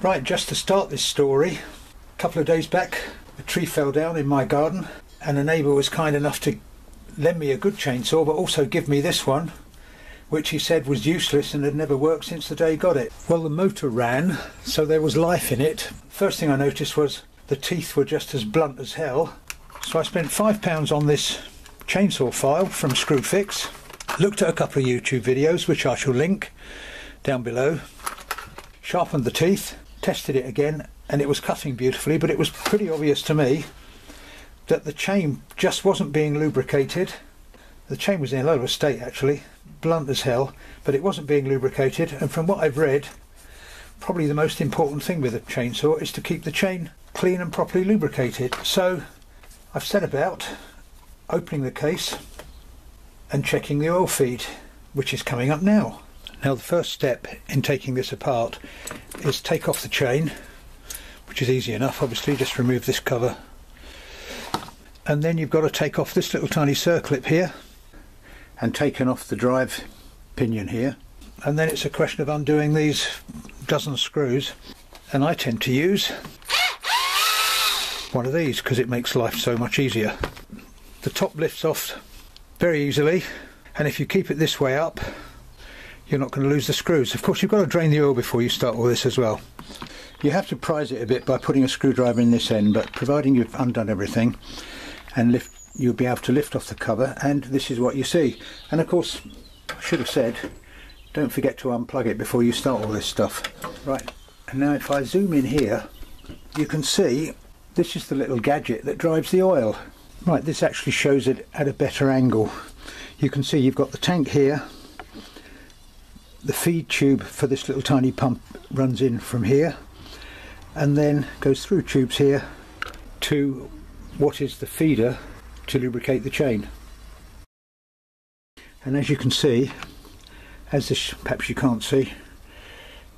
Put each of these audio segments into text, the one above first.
Right, just to start this story, a couple of days back a tree fell down in my garden and a neighbour was kind enough to lend me a good chainsaw but also give me this one, which he said was useless and had never worked since the day he got it. Well, the motor ran, so there was life in it. First thing I noticed was the teeth were just as blunt as hell. So I spent £5 on this chainsaw file from Screwfix, looked at a couple of YouTube videos which I shall link down below, sharpened the teeth, tested it again, and it was cutting beautifully, but it was pretty obvious to me that the chain just wasn't being lubricated. The chain was in a low of a state actually, blunt as hell, but it wasn't being lubricated, and from what I've read, probably the most important thing with a chainsaw is to keep the chain clean and properly lubricated. So I've set about opening the case and checking the oil feed, which is coming up now. Now the first step in taking this apart is take off the chain, which is easy enough, obviously, just remove this cover. And then you've got to take off this little tiny circlip here and taking off the drive pinion here. And then it's a question of undoing these dozen screws. And I tend to use one of these because it makes life so much easier. The top lifts off very easily, and if you keep it this way up, you're not going to lose the screws. Of course, you've got to drain the oil before you start all this as well. You have to prise it a bit by putting a screwdriver in this end, but providing you've undone everything and you'll be able to lift off the cover, and this is what you see. And of course, I should have said, don't forget to unplug it before you start all this stuff. Right, and now if I zoom in here, you can see this is the little gadget that drives the oil. Right, this actually shows it at a better angle. You can see you've got the tank here. The feed tube for this little tiny pump runs in from here and then goes through tubes here to what is the feeder to lubricate the chain. And as you can see, as this, perhaps you can't see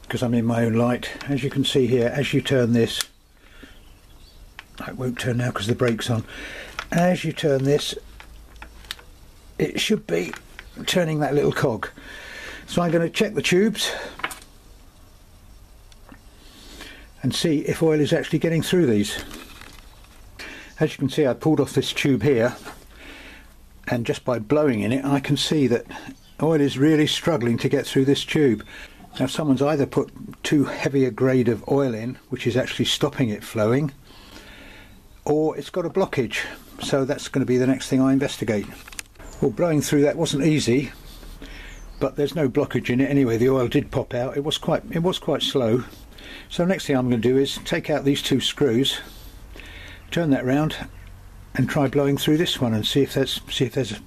because I'm in my own light, as you can see here, as you turn this, it won't turn now because the brake's on, as you turn this it should be turning that little cog. So I'm going to check the tubes and see if oil is actually getting through these. As you can see, I pulled off this tube here, and just by blowing in it I can see that oil is really struggling to get through this tube. Now someone's either put too heavy a grade of oil in, which is actually stopping it flowing, or it's got a blockage. So that's going to be the next thing I investigate. Well, blowing through that wasn't easy, but there's no blockage in it anyway. The oil did pop out. It was quite slow. So next thing I'm going to do is take out these two screws, turn that round, and try blowing through this one and see if there's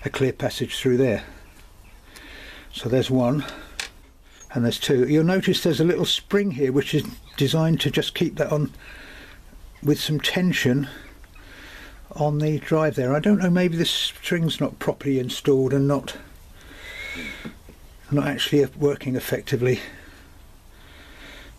a clear passage through there. So there's one, and there's two. You'll notice there's a little spring here which is designed to just keep that on with some tension on the drive there. I don't know, maybe this string's not properly installed and not actually working effectively,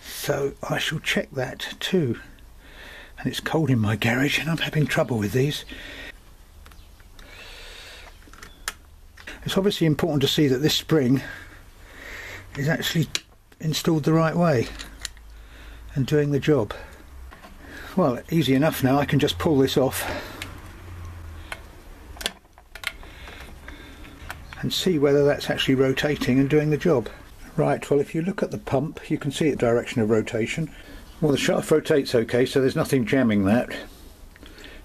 so I shall check that too. And it's cold in my garage and I'm having trouble with these. It's obviously important to see that this spring is actually installed the right way and doing the job. Well, easy enough now. I can just pull this off and see whether that's actually rotating and doing the job. Right, well, if you look at the pump you can see its direction of rotation. Well, the shaft rotates okay, so there's nothing jamming that.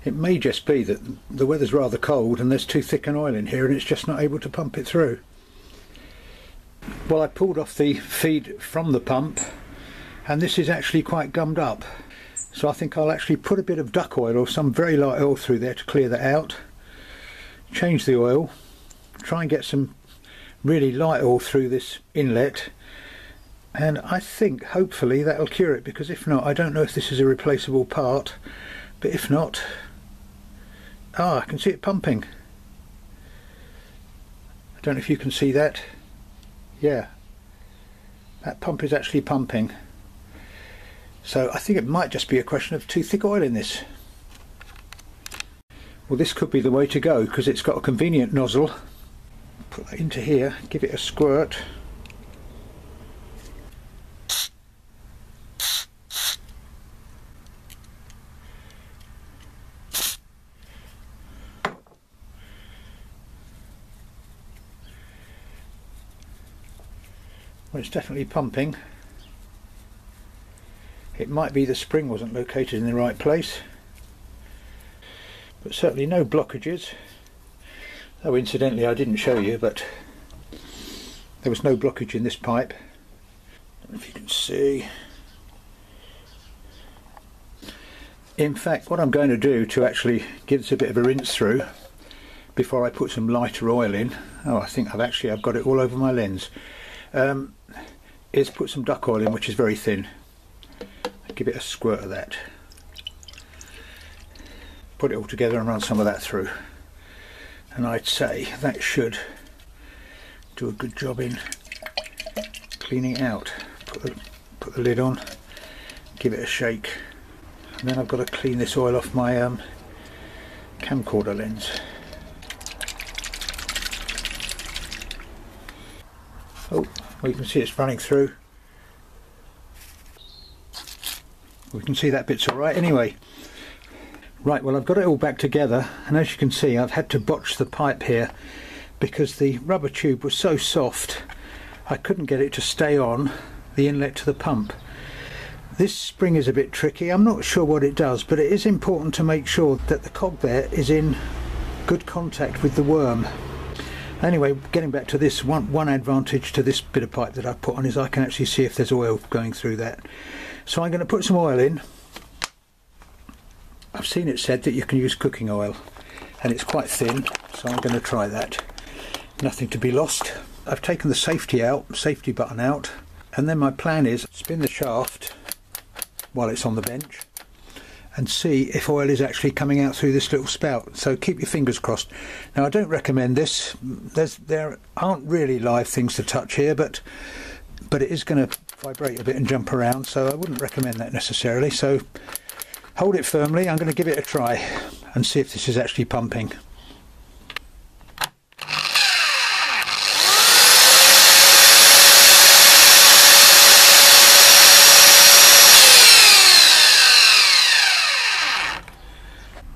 It may just be that the weather's rather cold and there's too thick an oil in here and it's just not able to pump it through. Well, I pulled off the feed from the pump and this is actually quite gummed up. So I think I'll actually put a bit of duck oil or some very light oil through there to clear that out. Change the oil. Try and get some really light oil through this inlet, and I think hopefully that'll cure it, because if not, I don't know if this is a replaceable part, but if not, I can see it pumping. I don't know if you can see that. Yeah, that pump is actually pumping. So I think it might just be a question of too thick oil in this. Well, this could be the way to go because it's got a convenient nozzle. Put that into here, give it a squirt. Well, it's definitely pumping. It might be the spring wasn't located in the right place, but certainly no blockages. Oh, incidentally, I didn't show you, but there was no blockage in this pipe. I don't know if you can see. In fact, what I'm going to do to actually give this a bit of a rinse through before I put some lighter oil in, I think I've got it all over my lens, is put some duck oil in, which is very thin. Give it a squirt of that. Put it all together and run some of that through. And I'd say that should do a good job in cleaning it out. Put the lid on, give it a shake, and then I've got to clean this oil off my camcorder lens. Oh, well, you can see it's running through. We can see that bit's alright anyway. Right, well, I've got it all back together, and as you can see I've had to botch the pipe here because the rubber tube was so soft I couldn't get it to stay on the inlet to the pump. This spring is a bit tricky. I'm not sure what it does, but it is important to make sure that the cog there is in good contact with the worm. Anyway, getting back to this, one advantage to this bit of pipe that I've put on is I can actually see if there's oil going through that. So I'm going to put some oil in. I've seen it said that you can use cooking oil, and it's quite thin, so I'm going to try that. Nothing to be lost. I've taken the safety button out, and then my plan is spin the shaft while it's on the bench and see if oil is actually coming out through this little spout. So keep your fingers crossed. Now, I don't recommend this. There aren't really live things to touch here, but it is going to vibrate a bit and jump around, so I wouldn't recommend that necessarily. So hold it firmly. I'm going to give it a try and see if this is actually pumping.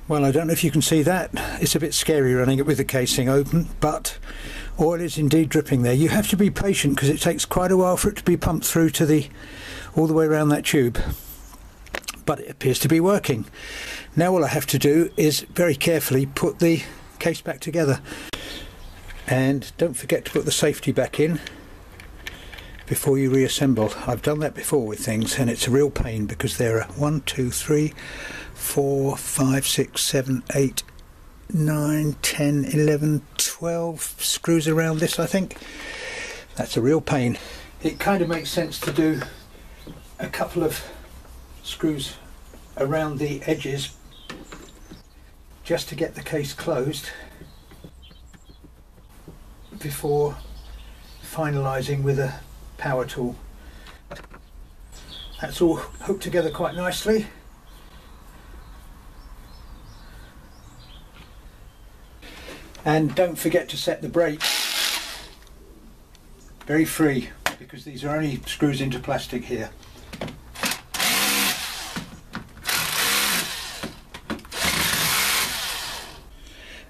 Well, I don't know if you can see that. It's a bit scary running it with the casing open, but oil is indeed dripping there. You have to be patient because it takes quite a while for it to be pumped through to all the way around that tube. But it appears to be working. Now all I have to do is very carefully put the case back together. And don't forget to put the safety back in before you reassemble. I've done that before with things, and it's a real pain because there are 1, 2, 3, 4, 5, 6, 7, 8, 9, 10, 11, 12 screws around this, I think. That's a real pain. It kind of makes sense to do a couple of screws around the edges just to get the case closed before finalising with a power tool. That's all hooked together quite nicely. And don't forget to set the brake very free, because these are only screws into plastic here.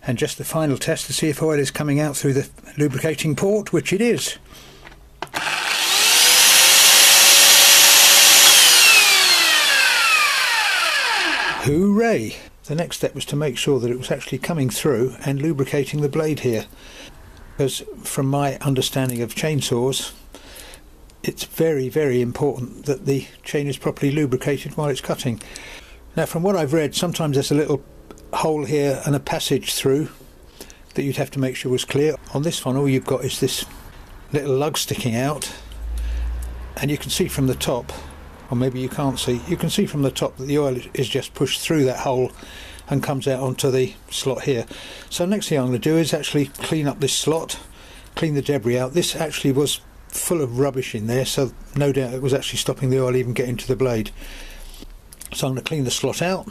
And just the final test to see if oil is coming out through the lubricating port, which it is. Hooray! The next step was to make sure that it was actually coming through and lubricating the blade here. Because from my understanding of chainsaws, it's very, very important that the chain is properly lubricated while it's cutting. Now, from what I've read, sometimes there's a little hole here and a passage through that you'd have to make sure was clear. On this one, all you've got is this little lug sticking out, and you can see from the top, or maybe you can't see, you can see from the top that the oil is just pushed through that hole and comes out onto the slot here. So next thing I'm going to do is actually clean up this slot, clean the debris out. This actually was full of rubbish in there, so no doubt it was actually stopping the oil even getting to the blade. So I'm going to clean the slot out.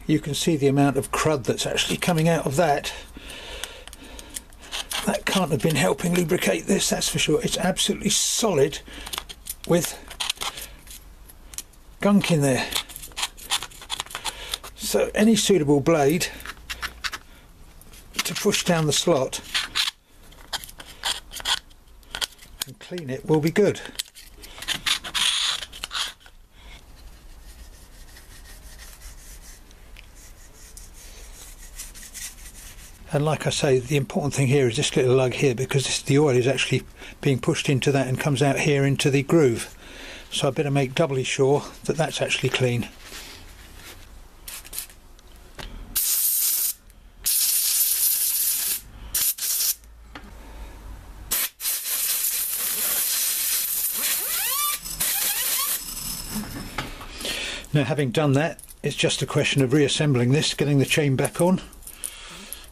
You can see the amount of crud that's actually coming out of that. That can't have been helping lubricate this, that's for sure. It's absolutely solid with gunk in there. So any suitable blade to push down the slot and clean it will be good. And like I say, the important thing here is this little lug here, because the oil is actually being pushed into that and comes out here into the groove. So I better make doubly sure that that's actually clean. Now, having done that, it's just a question of reassembling this, getting the chain back on,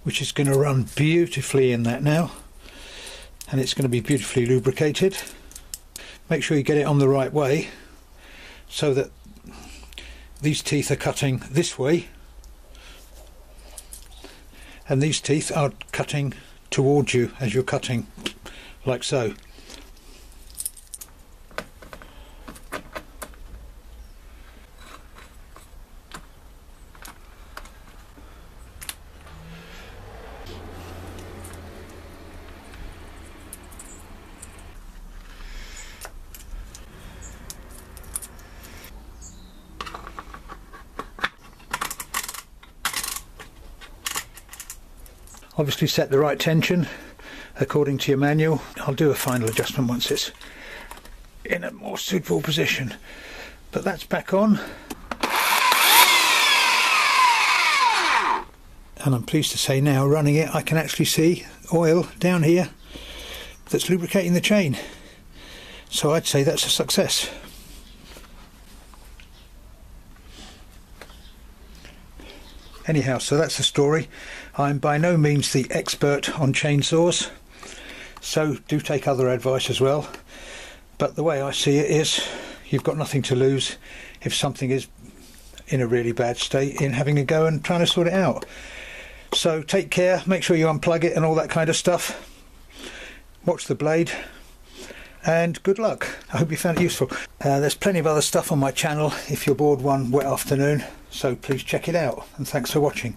which is going to run beautifully in that now, and it's going to be beautifully lubricated. Make sure you get it on the right way so that these teeth are cutting this way and these teeth are cutting towards you as you're cutting, like so. Obviously set the right tension according to your manual. I'll do a final adjustment once it's in a more suitable position. But that's back on. And I'm pleased to say now, running it, I can actually see oil down here that's lubricating the chain. So I'd say that's a success. Anyhow, so that's the story. I'm by no means the expert on chainsaws, so do take other advice as well. But the way I see it is, you've got nothing to lose if something is in a really bad state in having a go and trying to sort it out. So take care, make sure you unplug it and all that kind of stuff. Watch the blade, and good luck. I hope you found it useful. There's plenty of other stuff on my channel if you're bored one wet afternoon, so please check it out, and thanks for watching.